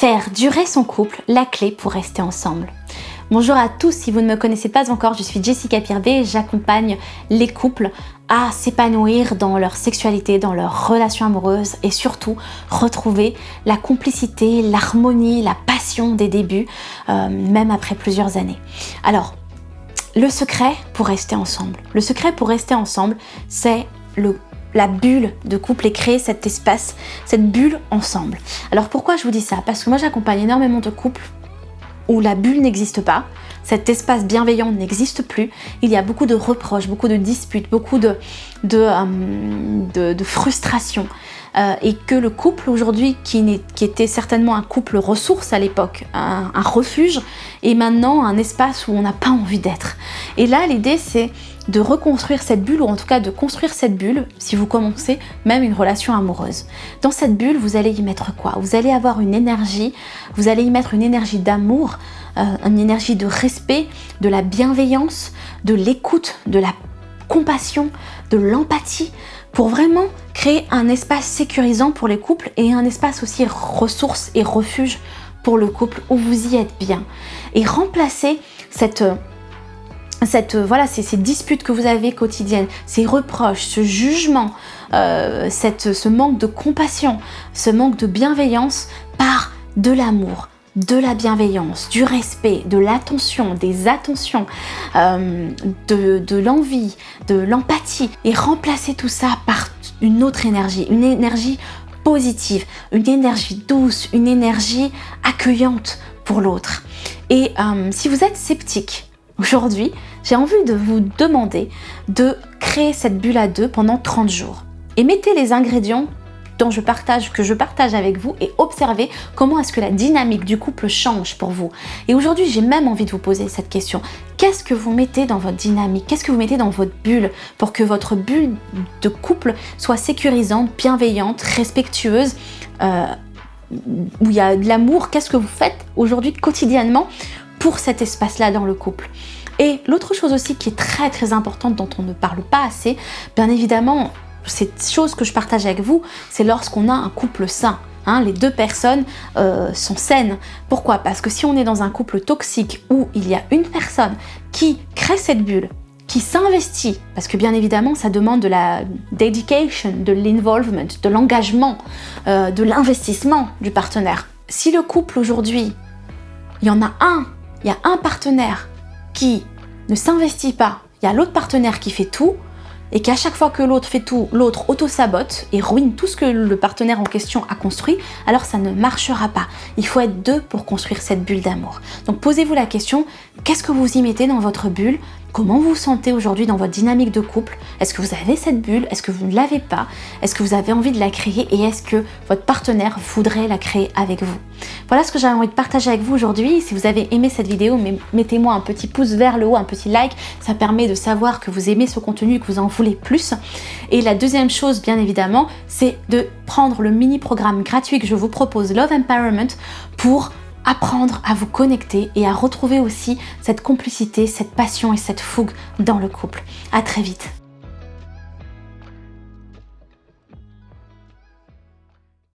Faire durer son couple, la clé pour rester ensemble. Bonjour à tous, si vous ne me connaissez pas encore, je suis Jessica Pirbet et j'accompagne les couples à s'épanouir dans leur sexualité, dans leurs relations amoureuses et surtout retrouver la complicité, l'harmonie, la passion des débuts, même après plusieurs années. Alors, le secret pour rester ensemble. Le secret pour rester ensemble, c'est la bulle de couple et créer cet espace, cette bulle ensemble. Alors pourquoi je vous dis ça? Parce que moi j'accompagne énormément de couples où la bulle n'existe pas, cet espace bienveillant n'existe plus, il y a beaucoup de reproches, beaucoup de disputes, beaucoup de frustration. Et que le couple aujourd'hui, qui était certainement un couple ressource à l'époque, un refuge, est maintenant un espace où on n'a pas envie d'être. Et là, l'idée, c'est de reconstruire cette bulle, ou en tout cas de construire cette bulle, si vous commencez même une relation amoureuse. Dans cette bulle, vous allez y mettre quoi? Vous allez avoir une énergie, vous allez y mettre une énergie d'amour, une énergie de respect, de la bienveillance, de l'écoute, de la compassion, de l'empathie, pour vraiment créer un espace sécurisant pour les couples et un espace aussi ressource et refuge pour le couple où vous y êtes bien. Et remplacer ces disputes que vous avez quotidiennes, ces reproches, ce jugement, ce manque de compassion, ce manque de bienveillance par de l'amour, de la bienveillance, du respect, de l'attention, des attentions, de l'envie, de l'empathie, et remplacer tout ça par une autre énergie, une énergie positive, une énergie douce, une énergie accueillante pour l'autre. Et si vous êtes sceptique, aujourd'hui, j'ai envie de vous demander de créer cette bulle à deux pendant 30 jours. Et mettez les ingrédients que je partage avec vous et observez comment est-ce que la dynamique du couple change pour vous. Et aujourd'hui, j'ai même envie de vous poser cette question. Qu'est-ce que vous mettez dans votre dynamique? Qu'est-ce que vous mettez dans votre bulle pour que votre bulle de couple soit sécurisante, bienveillante, respectueuse, où il y a de l'amour? Qu'est-ce que vous faites aujourd'hui quotidiennement pour cet espace-là dans le couple? Et l'autre chose aussi qui est très très importante, dont on ne parle pas assez, bien évidemment, cette chose que je partage avec vous, c'est lorsqu'on a un couple sain. Les deux personnes sont saines. Pourquoi? Parce que si on est dans un couple toxique où il y a une personne qui crée cette bulle, qui s'investit, parce que bien évidemment ça demande de la dedication, de l'involvement, de l'engagement, de l'investissement du partenaire. Si le couple aujourd'hui, il y a un partenaire qui ne s'investit pas, il y a l'autre partenaire qui fait tout, et qu'à chaque fois que l'autre fait tout, l'autre auto-sabote et ruine tout ce que le partenaire en question a construit, alors ça ne marchera pas. Il faut être deux pour construire cette bulle d'amour. Donc posez-vous la question, qu'est-ce que vous y mettez dans votre bulle? Comment vous vous sentez aujourd'hui dans votre dynamique de couple? Est-ce que vous avez cette bulle? Est-ce que vous ne l'avez pas? Est-ce que vous avez envie de la créer? Et est-ce que votre partenaire voudrait la créer avec vous? Voilà ce que j'avais envie de partager avec vous aujourd'hui. Si vous avez aimé cette vidéo, mettez-moi un petit pouce vers le haut, un petit like. Ça permet de savoir que vous aimez ce contenu et que vous en voulez plus. Et la deuxième chose, bien évidemment, c'est de prendre le mini-programme gratuit que je vous propose, Love Empowerment, pour apprendre à vous connecter et à retrouver aussi cette complicité, cette passion et cette fougue dans le couple. À très vite.